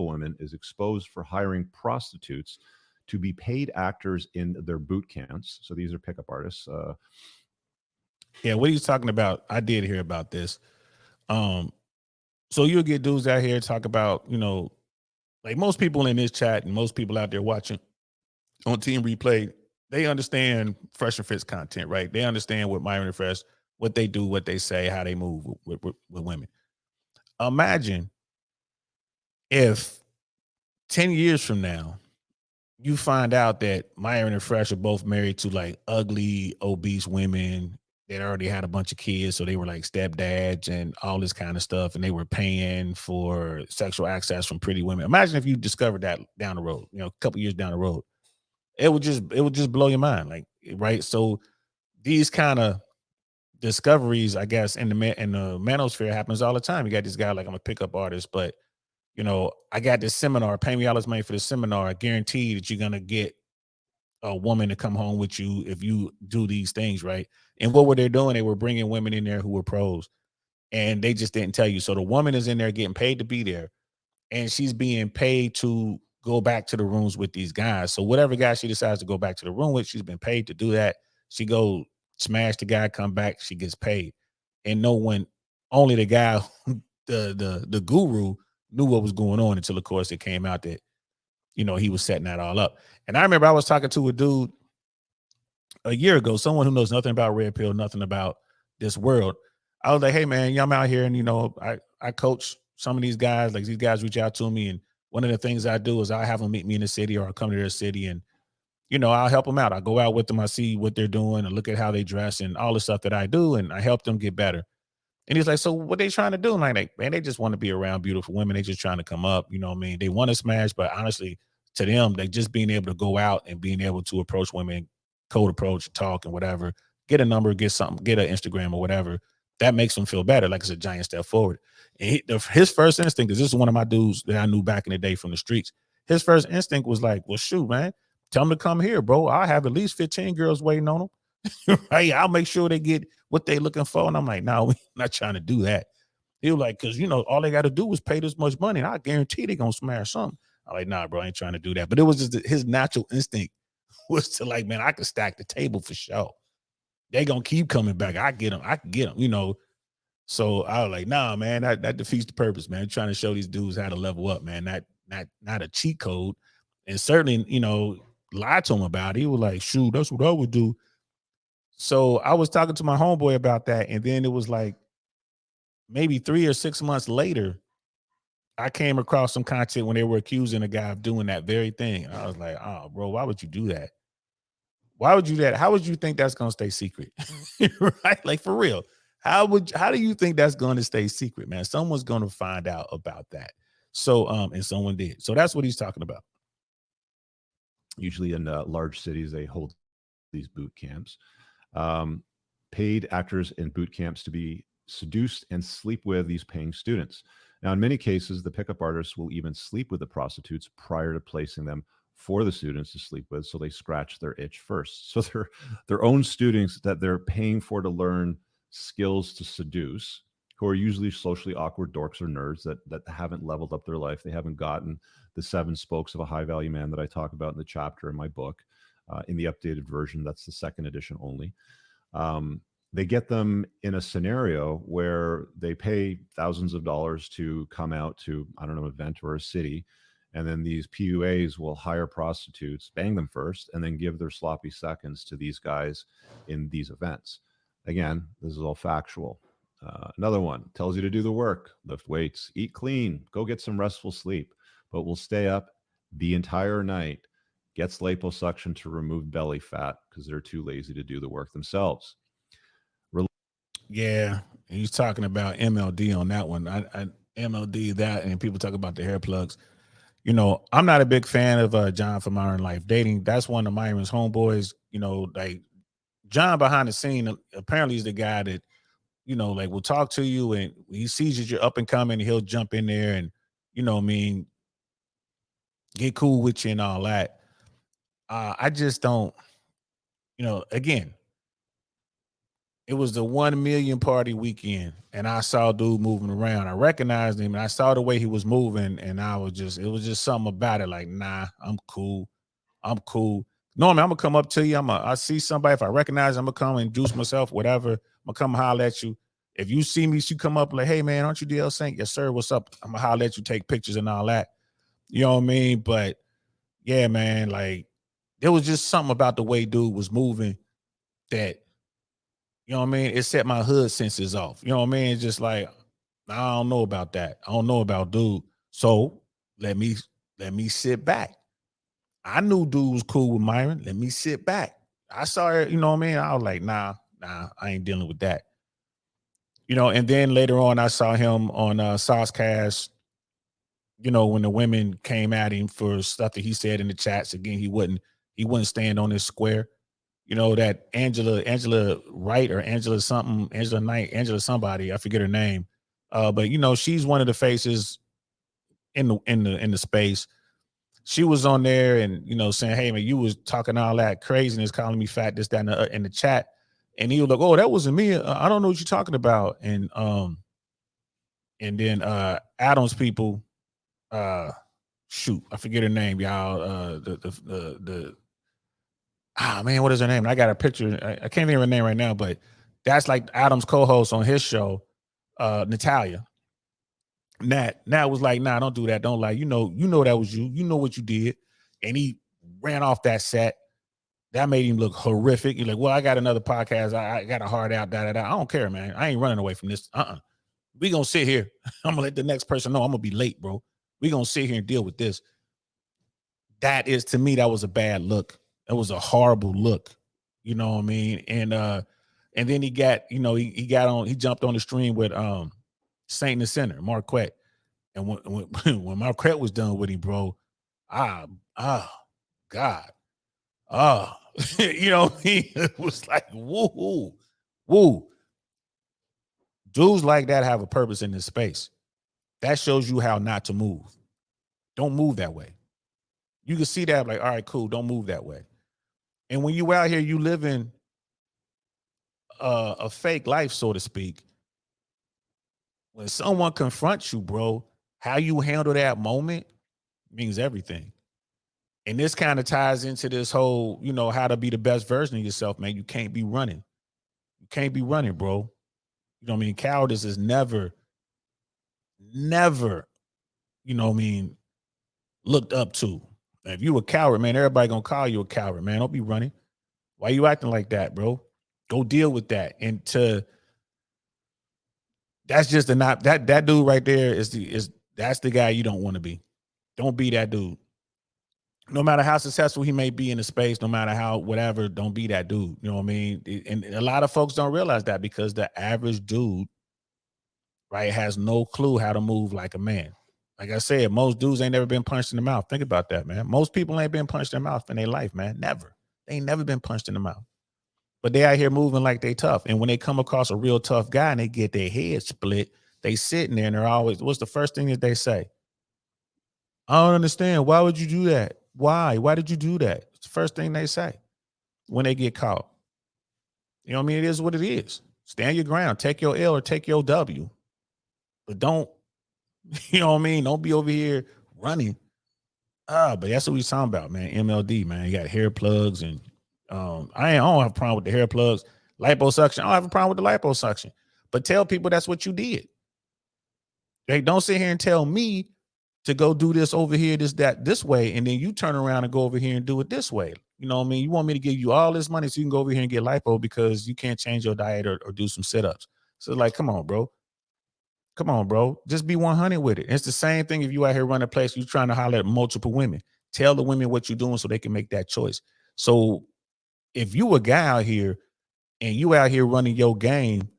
women is exposed for hiring prostitutes to be paid actors in their boot camps. So these are pickup artists. Yeah, what he's talking about, I did hear about this. Um, so you'll get dudes out here talk about, like most people in this chat and most people out there watching on Team Replay, they understand Fresh and Fit's content, right? They understand what Myron and Fresh, what they do, what they say, how they move with women. Imagine if 10 years from now, you find out that Myron and Fresh are both married to like ugly, obese women that already had a bunch of kids. So they were like stepdads and all this kind of stuff. And they were paying for sexual access from pretty women. Imagine if you discovered that down the road, a couple years down the road. It would just blow your mind. Like, right. So these kind of discoveries, I guess, in the manosphere happens all the time. You got this guy like, I'm a pickup artist, but I got this seminar, pay me all this money for the seminar. I guarantee that you're gonna get a woman to come home with you if you do these things, right? And what were they doing? They were bringing women in there who were pros, and they just didn't tell you. So the woman is in there getting paid to be there, and she's being paid to go back to the rooms with these guys. So whatever guy she decides to go back to the room with, she's been paid to do that. She go smash the guy, come back, she gets paid, and no one, only the guy, the guru knew what was going on until, of course, it came out that he was setting that all up. And I remember I was talking to a dude a year ago, someone who knows nothing about Red Pill, nothing about this world. I was like, hey man, I'm out here and I coach some of these guys. Like these guys reach out to me, and one of the things I do is I have them meet me in the city, or I'll come to their city, and I'll help them out. I go out with them, I see what they're doing and look at how they dress and all the stuff that I do, and I help them get better. And he's like, so what they trying to do? And I'm like, man, they just want to be around beautiful women. They just trying to come up. You know what I mean? They want to smash, but honestly, to them, they just being able to go out and being able to approach women, code approach, talk and whatever, get a number, get something, get an Instagram or whatever. That makes them feel better. Like it's a giant step forward. And his first instinct, because this is one of my dudes that I knew back in the day from the streets. His first instinct was like, well, shoot, man, tell them to come here, bro. I have at least 15 girls waiting on them. Right? I'll make sure they get what they looking for. And I'm like, no, we're not trying to do that. He was like, because all they got to do is pay this much money, and I guarantee they're gonna smash something. I'm like, nah, bro, I ain't trying to do that. But it was just his natural instinct was to like, man, I can stack the table for sure. They gonna keep coming back. I get them. I can get them. So I was like, nah, man, that defeats the purpose, man. Trying to show these dudes how to level up, man. Not a cheat code, and certainly, lie to him about it. He was like, shoot, that's what I would do. So I was talking to my homeboy about that, and then it was like maybe 3 or 6 months later, I came across some content when they were accusing a guy of doing that very thing. And I was like, oh, bro, why would you do that? Why would you do that? How would you think that's gonna stay secret? Right? Like for real. How do you think that's gonna stay secret, man? Someone's gonna find out about that. So and someone did. So that's what he's talking about. Usually in large cities, they hold these boot camps. Um, Paid actors in boot camps to be seduced and sleep with these paying students. Now, in many cases, the pickup artists will even sleep with the prostitutes prior to placing them for the students to sleep with, so they scratch their itch first. So they're their own students that they're paying for to learn skills to seduce, who are usually socially awkward dorks or nerds that haven't leveled up their life. They haven't gotten the seven spokes of a high value man that I talk about in the chapter in my book. In the updated version, that's the second edition only. They get them in a scenario where they pay thousands of dollars to come out to, I don't know, an event or a city. And then these PUAs will hire prostitutes, bang them first, and then give their sloppy seconds to these guys in these events. Again, this is all factual. Another one tells you to do the work, lift weights, eat clean, go get some restful sleep, but will stay up the entire night, gets liposuction to remove belly fat because they're too lazy to do the work themselves. Yeah, he's talking about MLD on that one. I MLD that, and people talk about the hair plugs. I'm not a big fan of John from Iron Life Dating. That's one of Myron's homeboys. Like John behind the scene, apparently is the guy that, like will talk to you, and he sees that you're up and coming, he'll jump in there and, what I mean, get cool with you and all that. I just don't, again, It was the 1 million party weekend, and I saw dude moving around. I recognized him, and I saw the way he was moving, and it was just something about it. Like, nah, I'm cool. I'm cool. Normally, I'm gonna come up to you. I see somebody. If I recognize, I'm gonna come and introduce myself, whatever. I'm gonna come holler at you. If you see me, you come up like, hey man, aren't you DL Saint? Yes, sir. What's up? I'm gonna holler at you, take pictures and all that. You know what I mean? But yeah, man, like there was just something about the way dude was moving that, you know what I mean? It set my hood senses off. You know what I mean? It's just like, I don't know about that. I don't know about dude. So let me sit back. I knew dude was cool with Myron. Let me sit back. I saw it, you know what I mean? I was like, nah, I ain't dealing with that. You know, and then later on, I saw him on Saucecast, you know, when the women came at him for stuff that he said in the chats. Again, he wouldn't stand on his square. You know, that Angela Wright or Angela something, Angela Knight, Angela somebody, I forget her name. But you know, she's one of the faces in the space. She was on there and, you know, saying, hey man, you was talking all that craziness, calling me fat, this, that, and in the chat. And he was like, oh, that wasn't me. I don't know what you're talking about. And then Adam's people, shoot, I forget her name, y'all. Man, what is her name? I got a picture. I can't think of her name right now, but that's like Adam's co-host on his show, Natalia. Nat was like, nah, don't do that. Don't lie. You know that was you. You know what you did. And he ran off that set. That made him look horrific. He's like, well, I got another podcast. I got a hard out, I don't care, man. I ain't running away from this. We gonna sit here. I'm gonna let the next person know I'm gonna be late, bro. We gonna sit here and deal with this. That is, to me, that was a bad look. That was a horrible look. You know what I mean? And then he got, you know, he jumped on the stream with Saint in the Center, Marquette. And when Marquette was done with him, bro, God. You know, it was like, woo. Dudes like that have a purpose in this space. That shows you how not to move. Don't move that way. You can see that, like, all right, cool, don't move that way. And when you out here, you live in a fake life, so to speak. When someone confronts you, bro, how you handle that moment means everything. And this kind of ties into this whole, you know, how to be the best version of yourself, man. You can't be running. You can't be running, bro. You know what I mean? Cowardice is never, you know what I mean, looked up to. If you a coward, man, everybody gonna call you a coward, man. Don't be running. Why you acting like that, bro? Go deal with that. And that's just that dude right there that's the guy you don't want to be. Don't be that dude. No matter how successful he may be in the space, no matter how whatever, don't be that dude. You know what I mean? And a lot of folks don't realize that because the average dude, right, has no clue how to move like a man. Like I said, most dudes ain't never been punched in the mouth. Think about that, man. Most people ain't been punched in the mouth in their life, man. Never. They ain't never been punched in the mouth. But they out here moving like they tough. And when they come across a real tough guy and they get their head split, they sitting there and they're always, what's the first thing that they say? I don't understand. Why would you do that? Why? Why did you do that? It's the first thing they say when they get caught. You know what I mean? It is what it is. Stand your ground. Take your L or take your W. But don't, you know what I mean? Don't be over here running. But that's what we talking about, man. MLD, man. You got hair plugs and I don't have a problem with the hair plugs. Liposuction. I don't have a problem with the liposuction. But tell people that's what you did. Hey, don't sit here and tell me to go do this over here, this way, and then you turn around and go over here and do it this way. You know what I mean? You want me to give you all this money so you can go over here and get lipo because you can't change your diet or do some sit-ups. So like, come on, bro. Come on, bro. Just be 100 with it. It's the same thing if you out here running a place, you're trying to holler at multiple women. Tell the women what you're doing so they can make that choice. So if you a guy out here and you out here running your game,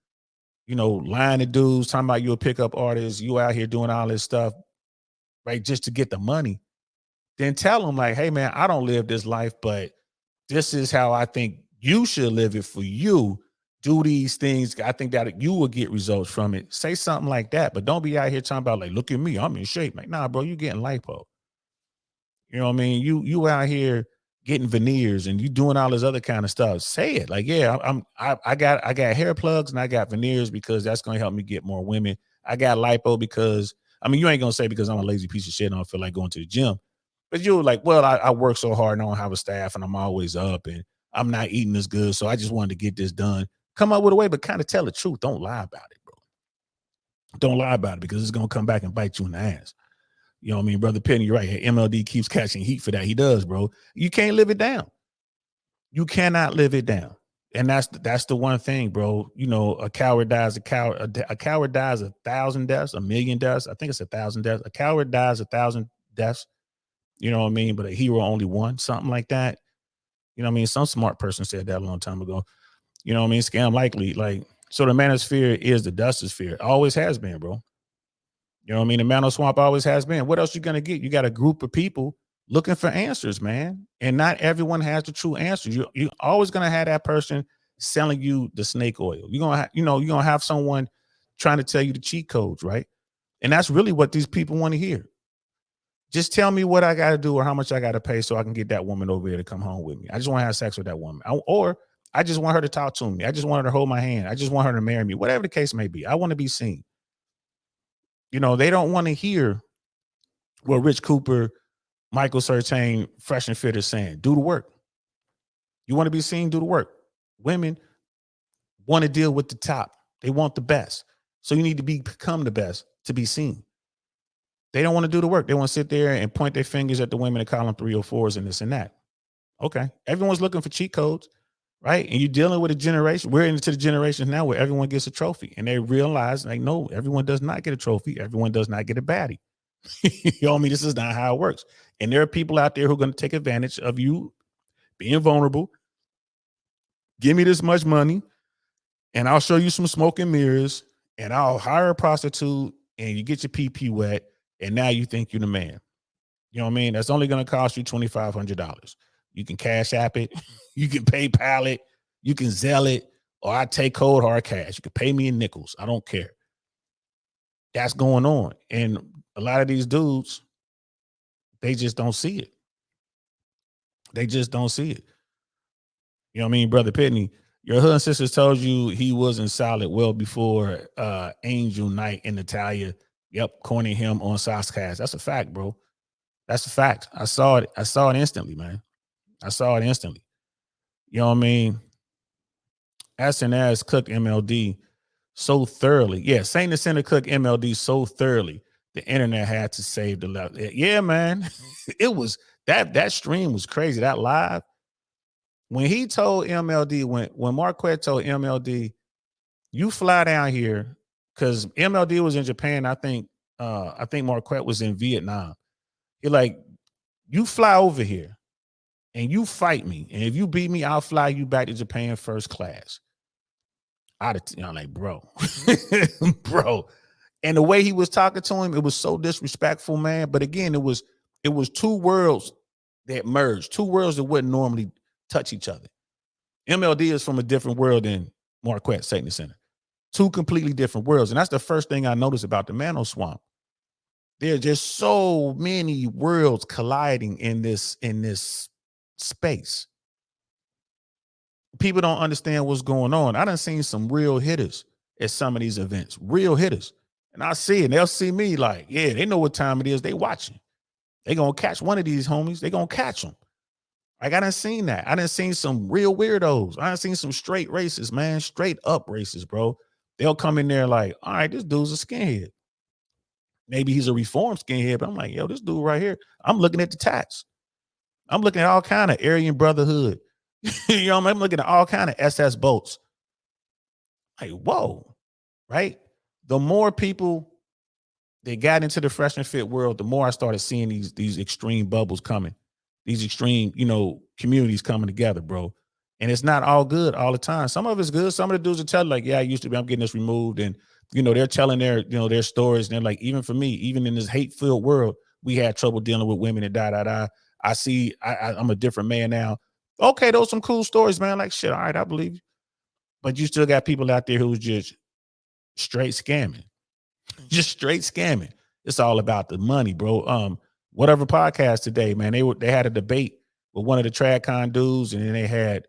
you know, lying to dudes, talking about you a pickup artist, you out here doing all this stuff, right, just to get the money, then tell them like, hey, man, I don't live this life, but this is how I think you should live it for you. Do these things. I think that you will get results from it. Say something like that, but don't be out here talking about like, look at me, I'm in shape. Like, nah, bro, you getting lipo. You know what I mean? You out here getting veneers and you doing all this other kind of stuff, say it. Like, yeah, I got hair plugs and I got veneers because that's gonna help me get more women. I got lipo because I mean, you ain't gonna say because I'm a lazy piece of shit and I don't feel like going to the gym. But you're like, well, I work so hard and I don't have a staff and I'm always up and I'm not eating as good. So I just wanted to get this done. Come up with a way, but kind of tell the truth. Don't lie about it, bro. Don't lie about it because it's gonna come back and bite you in the ass. You know what I mean? Brother Penny, you're right. MLD keeps catching heat for that. He does, bro. You can't live it down. You cannot live it down. And that's the one thing, bro. You know, a coward dies a coward. A coward dies 1,000 deaths, 1,000,000 deaths. I think it's 1,000 deaths. A coward dies 1,000 deaths. You know what I mean? But a hero only one, something like that. You know what I mean? Some smart person said that a long time ago. You know what I mean? Scam likely. Like, so the manosphere is the dustosphere. Always has been, bro. You know what I mean? The Mano Swamp always has been. What else you gonna get? You got a group of people looking for answers, man. And not everyone has the true answers. You always gonna have that person selling you the snake oil. You're gonna you're gonna have someone trying to tell you the cheat codes, right? And that's really what these people want to hear. Just tell me what I got to do or how much I got to pay so I can get that woman over here to come home with me. I just want to have sex with that woman. Or I just want her to talk to me. I just want her to hold my hand. I just want her to marry me. Whatever the case may be. I want to be seen. You know, they don't want to hear what Rich Cooper, Michael Sertain, Fresh and Fit is saying. Do the work. You want to be seen? Do the work. Women want to deal with the top. They want the best. So you need to become the best to be seen. They don't want to do the work. They want to sit there and point their fingers at the women and call them 304s and this and that. Okay. Everyone's looking for cheat codes, right? And you're dealing with a generation. We're into the generations now where everyone gets a trophy. And they realize, like, no, everyone does not get a trophy. Everyone does not get a baddie. You know what I mean? This is not how it works. And there are people out there who are going to take advantage of you being vulnerable. Give me this much money, and I'll show you some smoke and mirrors, and I'll hire a prostitute, and you get your PP wet, and now you think you're the man. You know what I mean? That's only going to cost you $2,500. You can Cash App it, you can PayPal it, you can Zelle it, or I take cold hard cash. You can pay me in nickels. I don't care. That's going on. And a lot of these dudes, they just don't see it. They just don't see it. You know what I mean, Brother Pitney? Your hood and sisters told you he wasn't solid well before Angel Knight and Natalia. Yep, corning him on Saucecast. That's a fact, bro. That's a fact. I saw it. I saw it instantly, man. I saw it instantly. You know what I mean? SNS cooked MLD so thoroughly. Yeah, Saint the Center cooked MLD so thoroughly. The internet had to save the level. Yeah, man. It was that stream was crazy. That live. When he told MLD, when Marquette told MLD, you fly down here, because MLD was in Japan. I think Marquette was in Vietnam. He like, you fly over here and you fight me. And if you beat me, I'll fly you back to Japan first class. I'm like, bro, bro. And the way he was talking to him, it was so disrespectful, man. But again, it was two worlds that merged, two worlds that wouldn't normally touch each other. MLD is from a different world than Marquette Satan Center. Two completely different worlds. And that's the first thing I noticed about the Mano Swamp. There are just so many worlds colliding in this space. People don't understand what's going on. I done seen some real hitters at some of these events, real hitters. And I see it. They'll see me like, yeah, they know what time it is. They watching. They gonna catch one of these homies. They gonna catch them. Like, I done seen that. I done seen some real weirdos. I done seen some straight racists, man. Straight up racists, bro. They'll come in there like, all right, this dude's a skinhead. Maybe he's a reformed skinhead, but I'm like, yo, this dude right here, I'm looking at the tats. I'm looking at all kind of Aryan Brotherhood. You know, I'm looking at all kind of SS boats. Like, whoa, right? The more people that got into the Fresh and Fit world, the more I started seeing these extreme bubbles coming. These extreme, communities coming together, bro. And it's not all good all the time. Some of it's good. Some of the dudes are telling like, yeah, I used to be, I'm getting this removed. And, they're telling their stories. And they're like, even for me, even in this hate-filled world, we had trouble dealing with women and I see I'm a different man now. Okay, those are some cool stories, man. Like, shit, all right, I believe you. But you still got people out there who's just straight scamming. Just straight scamming. It's all about the money, bro. Whatever podcast today, man, they had a debate with one of the TradCon dudes, and then they had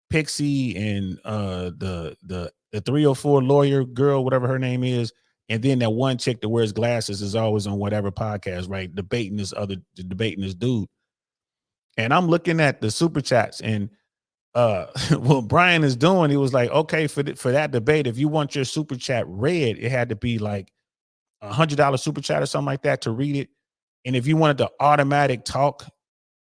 Pixie and the 304 lawyer girl, whatever her name is, and then that one chick that wears glasses is always on whatever podcast, right? Debating this dude. And I'm looking at the super chats, and what Brian is doing, he was like, okay, for that debate, if you want your super chat read, it had to be like $100 super chat or something like that to read it. And if you wanted the automatic talk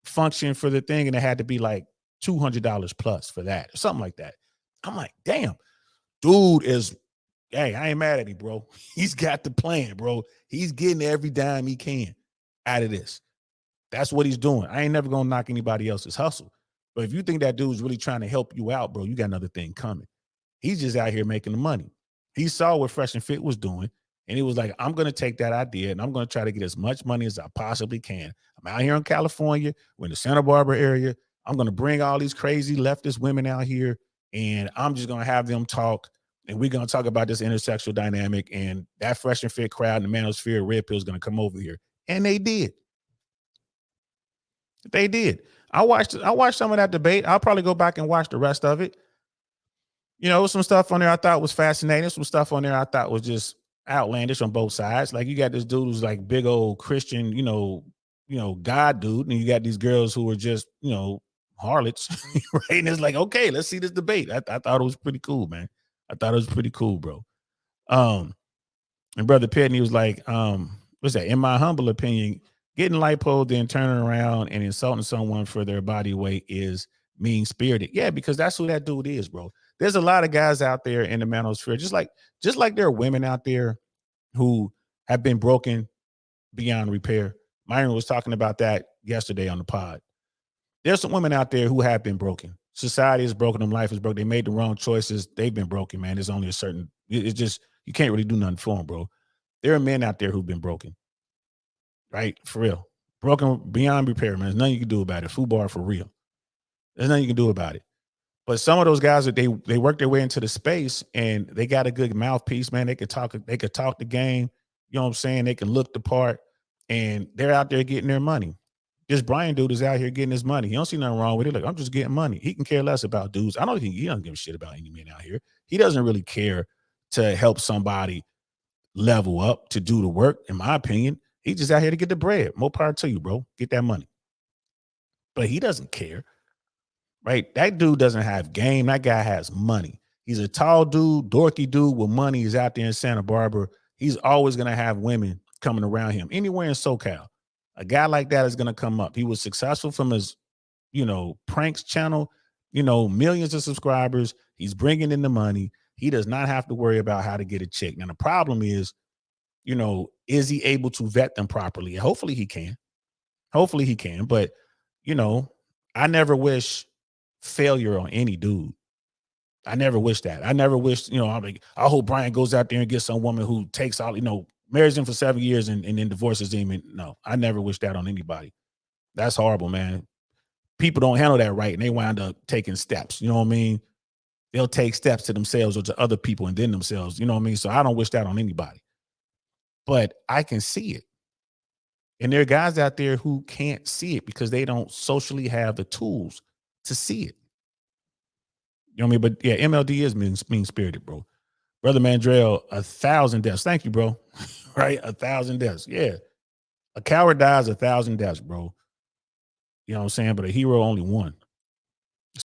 function for the thing, and it had to be like $200 plus for that or something like that. I'm like, damn, dude is, hey, I ain't mad at him, bro. He's got the plan, bro. He's getting every dime he can out of this. That's what he's doing. I ain't never gonna knock anybody else's hustle. But if you think that dude's really trying to help you out, bro, you got another thing coming. He's just out here making the money. He saw what Fresh and Fit was doing, and he was like, I'm going to take that idea, and I'm going to try to get as much money as I possibly can. I'm out here in California. We're in the Santa Barbara area. I'm going to bring all these crazy leftist women out here, and I'm just going to have them talk, and we're going to talk about this intersexual dynamic, and that Fresh and Fit crowd in the manosphere, Red Pill is going to come over here. And they did. They did. I watched some of that debate. I'll probably go back and watch the rest of it. You know, some stuff on there I thought was fascinating. Some stuff on there I thought was just outlandish on both sides. Like you got this dude who's like big old Christian, you know, God dude, and you got these girls who are just, harlots, right? And it's like, okay, let's see this debate. I thought it was pretty cool, man. I thought it was pretty cool, bro. And Brother Pitney was like, what's that? In my humble opinion, getting lipo, then turning around and insulting someone for their body weight is mean-spirited. Yeah, because that's who that dude is, bro. There's a lot of guys out there in the manosphere, just like there are women out there who have been broken beyond repair. Myron was talking about that yesterday on the pod. There's some women out there who have been broken. Society is broken them. Life is broken. They made the wrong choices. They've been broken, man. There's only it's just, you can't really do nothing for them, bro. There are men out there who've been broken. Right? For real. Broken beyond repair, man. There's nothing you can do about it. FUBAR for real. There's nothing you can do about it. But some of those guys that they work their way into the space and they got a good mouthpiece, man. They could talk the game. You know what I'm saying? They can look the part, and they're out there getting their money. This Brian dude is out here getting his money. He don't see nothing wrong with it. Like, I'm just getting money. He can care less about dudes. I don't think he doesn't give a shit about any men out here. He doesn't really care to help somebody level up, to do the work, in my opinion. He's just out here to get the bread. More power to you, bro. Get that money. But he doesn't care, right? That dude doesn't have game. That guy has money. He's a tall dude, dorky dude with money. He's out there in Santa Barbara. He's always going to have women coming around him. Anywhere in SoCal, a guy like that is going to come up. He was successful from his, pranks channel, millions of subscribers. He's bringing in the money. He does not have to worry about how to get a chick. Now, the problem is, is he able to vet them properly? Hopefully he can. But, I never wish failure on any dude. I never wish that. I never wish, I hope Brian goes out there and gets some woman who takes all, marries him for 7 years and then divorces him. And no, I never wish that on anybody. That's horrible, man. People don't handle that right, and they wind up taking steps. You know what I mean? They'll take steps to themselves or to other people and then themselves. You know what I mean? So I don't wish that on anybody. But I can see it. And there are guys out there who can't see it because they don't socially have the tools to see it. You know what I mean? But yeah, MLD is mean-spirited, bro. Brother Mandrell, 1,000 deaths. Thank you, bro. Right? 1,000 deaths. Yeah. A coward dies 1,000 deaths, bro. You know what I'm saying? But a hero only one.